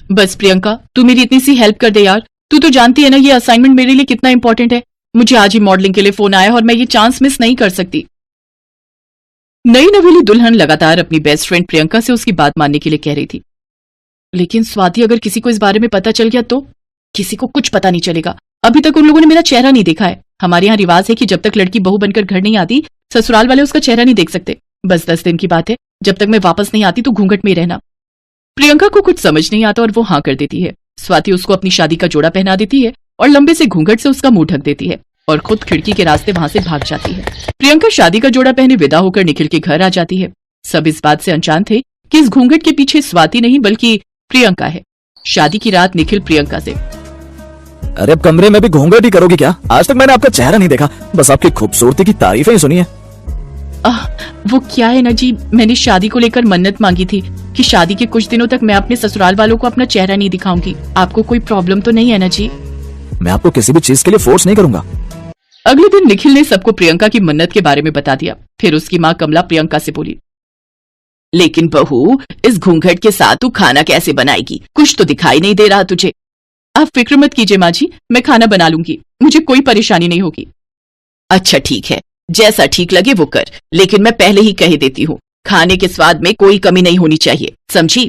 बस प्रियंका, तू मेरी इतनी सी हेल्प कर दे यार। तू तो जानती है ना ये असाइनमेंट मेरे लिए कितना इंपॉर्टेंट है। मुझे आज ही मॉडलिंग के लिए फोन आया और मैं ये चांस मिस नहीं कर सकती। नई नवेली दुल्हन लगातार अपनी बेस्ट फ्रेंड प्रियंका से उसकी बात मानने के लिए कह रही थी। लेकिन स्वाति, अगर किसी को इस बारे में पता चल गया तो? किसी को कुछ पता नहीं चलेगा। अभी तक उन लोगों ने मेरा चेहरा नहीं देखा है। हमारे यहाँ रिवाज है कि जब तक लड़की बहू बनकर घर नहीं आती, ससुराल वाले उसका चेहरा नहीं देख सकते। बस 10 दिन की बात है, जब तक मैं वापस नहीं आती तो घूंघट में रहना। प्रियंका को कुछ समझ नहीं आता और वो हाँ कर देती है। स्वाति उसको अपनी शादी का जोड़ा पहना देती है और लंबे से घूंघट से उसका मुंह ढक देती है और खुद खिड़की के रास्ते वहां से भाग जाती है। प्रियंका शादी का जोड़ा पहने विदा होकर निखिल के घर आ जाती है। सब इस बात से अनजान थे कि इस घूंघट के पीछे स्वाति नहीं बल्कि प्रियंका है। शादी की रात निखिल प्रियंका से, अरे अब कमरे में भी घूंघट ही करोगी क्या? आज तक मैंने आपका चेहरा नहीं देखा, बस आपकी खूबसूरती की तारीफें ही सुनी है। वो क्या है ना जी, मैंने शादी को लेकर मन्नत मांगी थी कि शादी के कुछ दिनों तक मैं अपने ससुराल वालों को अपना चेहरा नहीं दिखाऊंगी। आपको कोई प्रॉब्लम तो नहीं है ना जी? मैं आपको किसी भी चीज के लिए फोर्स नहीं करूंगा। अगले दिन निखिल ने सबको प्रियंका की मन्नत के बारे में बता दिया। फिर उसकी माँ कमला प्रियंका से बोली, लेकिन बहू, इस घूंघट के साथ तू खाना कैसे बनाएगी? कुछ तो दिखाई नहीं दे रहा तुझे। आप फिक्र मत कीजिए माँ जी, मैं खाना बना लूंगी, मुझे कोई परेशानी नहीं होगी। अच्छा ठीक है, जैसा ठीक लगे वो कर, लेकिन मैं पहले ही कह देती हूँ, खाने के स्वाद में कोई कमी नहीं होनी चाहिए, समझी?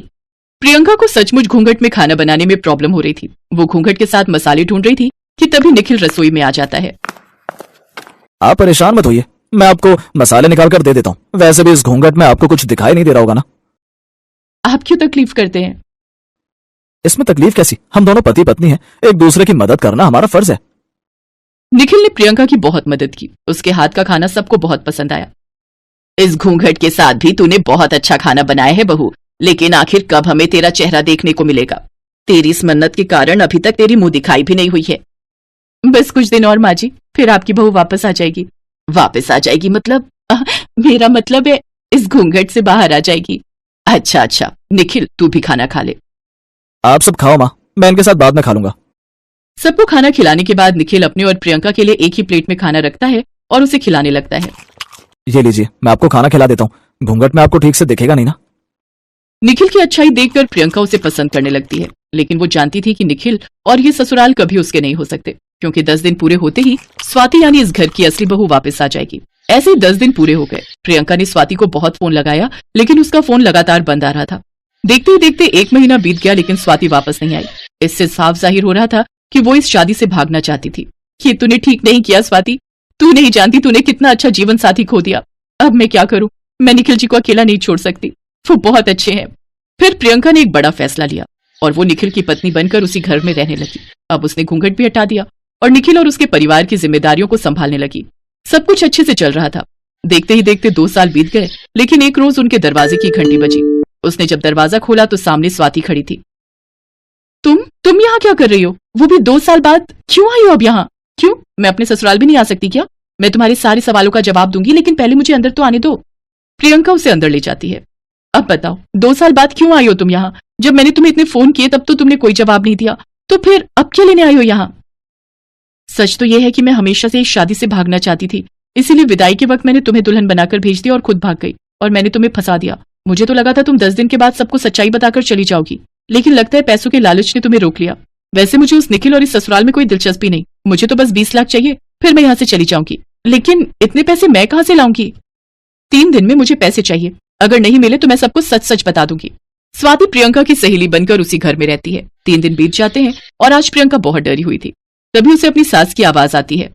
प्रियंका को सचमुच घूंघट में खाना बनाने में प्रॉब्लम हो रही थी। वो घूंघट के साथ मसाले ढूंढ रही थी कि तभी निखिल रसोई में आ जाता है। आप परेशान मत होइए, मैं आपको मसाले निकाल कर दे देता हूँ। वैसे भी इस घूंघट में आपको कुछ दिखाई नहीं दे रहा होगा ना? आप क्यों तकलीफ करते हैं? इसमें तकलीफ कैसी? हम दोनों पति पत्नी हैं, एक दूसरे की मदद करना हमारा फर्ज है। निखिल ने प्रियंका की बहुत मदद की। उसके हाथ का खाना सबको बहुत पसंद आया। इस घूंघट के साथ भी तूने बहुत अच्छा खाना बनाया है बहू, लेकिन आखिर कब हमें तेरा चेहरा देखने को मिलेगा? तेरी इस मन्नत के कारण अभी तक तेरी मुंह दिखाई भी नहीं हुई है। बस कुछ दिन और माँ जी, फिर आपकी बहू वापस आ जाएगी। वापस आ जाएगी मतलब? मेरा मतलब है इस घूंघट से बाहर आ जाएगी। अच्छा अच्छा, निखिल तू भी खाना खा ले। आप सब खाओ माँ, मैं इनके साथ बाद में खा लूंगा। सबको खाना खिलाने के बाद निखिल अपने और प्रियंका के लिए एक ही प्लेट में खाना रखता है और उसे खिलाने लगता है। ये लीजिए, मैं आपको खाना खिला देता हूँ। घूंघट में आपको ठीक से दिखेगा नहीं ना? निखिल की अच्छाई देखकर प्रियंका उसे पसंद करने लगती है, लेकिन वो जानती थी कि निखिल और ये ससुराल कभी उसके नहीं हो सकते, क्योंकि 10 दिन पूरे होते ही स्वाति यानी इस घर की असली बहू वापस आ जाएगी। ऐसे ही 10 दिन पूरे हो गए। प्रियंका ने स्वाति को बहुत फोन लगाया, लेकिन उसका फोन लगातार बंद आ रहा था। देखते ही देखते 1 महीना बीत गया, लेकिन स्वाति वापस नहीं आई। इससे साफ जाहिर हो रहा था कि वो इस शादी से भागना चाहती थी। ये तूने ठीक नहीं किया स्वाति, तू नहीं जानती तूने कितना अच्छा जीवन साथी खो दिया। अब मैं क्या करूं? मैं निखिल जी को अकेला नहीं छोड़ सकती, वो बहुत अच्छे हैं। फिर प्रियंका ने एक बड़ा फैसला लिया और वो निखिल की पत्नी बनकर उसी घर में रहने लगी। अब उसने घूंघट भी हटा दिया और निखिल और उसके परिवार की जिम्मेदारियों को संभालने लगी। सब कुछ अच्छे से चल रहा था। देखते ही देखते 2 साल बीत गए, लेकिन एक रोज उनके दरवाजे की घंटी बजी। उसने जब दरवाजा खोला तो सामने स्वाति खड़ी थी। तुम यहाँ क्या कर रही हो? वो भी 2 साल बाद? क्यों आई हो अब यहाँ? क्यों? मैं अपने ससुराल भी नहीं आ सकती क्या? मैं तुम्हारे सारे सवालों का जवाब दूंगी, लेकिन पहले मुझे अंदर तो आने दो। प्रियंका उसे अंदर ले जाती है। अब बताओ, 2 साल बाद क्यों आई हो तुम यहाँ? जब मैंने तुम्हें इतने फोन किए तब तो तुमने कोई जवाब नहीं दिया, तो फिर अब क्या लेने आई हो यहाँ? सच तो यह है कि मैं हमेशा से इस शादी से भागना चाहती थी, इसीलिए विदाई के वक्त मैंने तुम्हें दुल्हन बनाकर भेज दिया और खुद भाग गई, और मैंने तुम्हें फंसा दिया। मुझे तो लगा था तुम 10 दिन के बाद सबको सच्चाई बताकर चली जाओगी, लेकिन लगता है पैसों के लालच ने तुम्हें रोक लिया। वैसे मुझे उस निखिल और इस ससुराल में कोई दिलचस्पी नहीं, मुझे तो बस 20 लाख चाहिए, फिर मैं यहाँ से चली जाऊंगी। लेकिन इतने पैसे मैं कहाँ से लाऊंगी? 3 दिन में मुझे पैसे चाहिए, अगर नहीं मिले तो मैं सबको सच सच बता दूंगी। स्वाति प्रियंका की सहेली बनकर उसी घर में रहती है। 3 दिन बीत जाते हैं और आज प्रियंका बहुत डरी हुई थी। तभी उसे अपनी सास की आवाज आती है।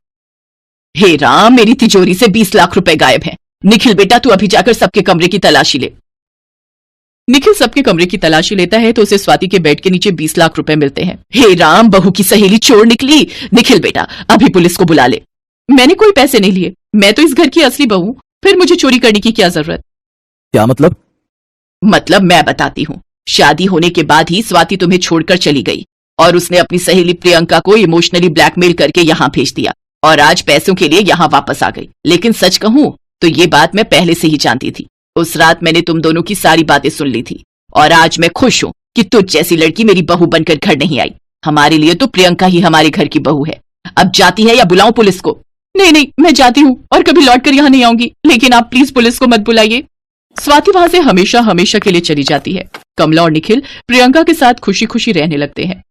हे राम, मेरी तिजोरी से 20 लाख रुपए गायब हैं। निखिल बेटा, तू अभी जाकर सबके कमरे की तलाशी ले। निखिल सबके कमरे की तलाशी लेता है तो उसे स्वाति के बेड के नीचे 20 लाख रुपए मिलते हैं। हे राम, बहू की सहेली चोर निकली। निखिल बेटा, अभी पुलिस को बुला ले। मैंने कोई पैसे नहीं लिए, मैं तो इस घर की असली बहू, फिर मुझे चोरी करने की क्या जरूरत? क्या मतलब? मतलब मैं बताती हूँ। शादी होने के बाद ही स्वाति तुम्हें छोड़कर चली गई और उसने अपनी सहेली प्रियंका को इमोशनली ब्लैकमेल करके यहाँ भेज दिया और आज पैसों के लिए यहाँ वापस आ गई। लेकिन सच कहूँ तो ये बात मैं पहले से ही जानती थी। उस रात मैंने तुम दोनों की सारी बातें सुन ली थी और आज मैं खुश हूँ कि तुझ जैसी लड़की मेरी बहू बनकर घर नहीं आई। हमारे लिए तो प्रियंका ही हमारे घर की बहू है। अब जाती है या बुलाऊं पुलिस को? नहीं नहीं, मैं जाती हूँ और कभी लौट कर यहाँ नहीं आऊंगी, लेकिन आप प्लीज पुलिस को मत बुलाइए। स्वाति वहां से हमेशा हमेशा के लिए चली जाती है। कमला और निखिल प्रियंका के साथ खुशी खुशी रहने लगते हैं।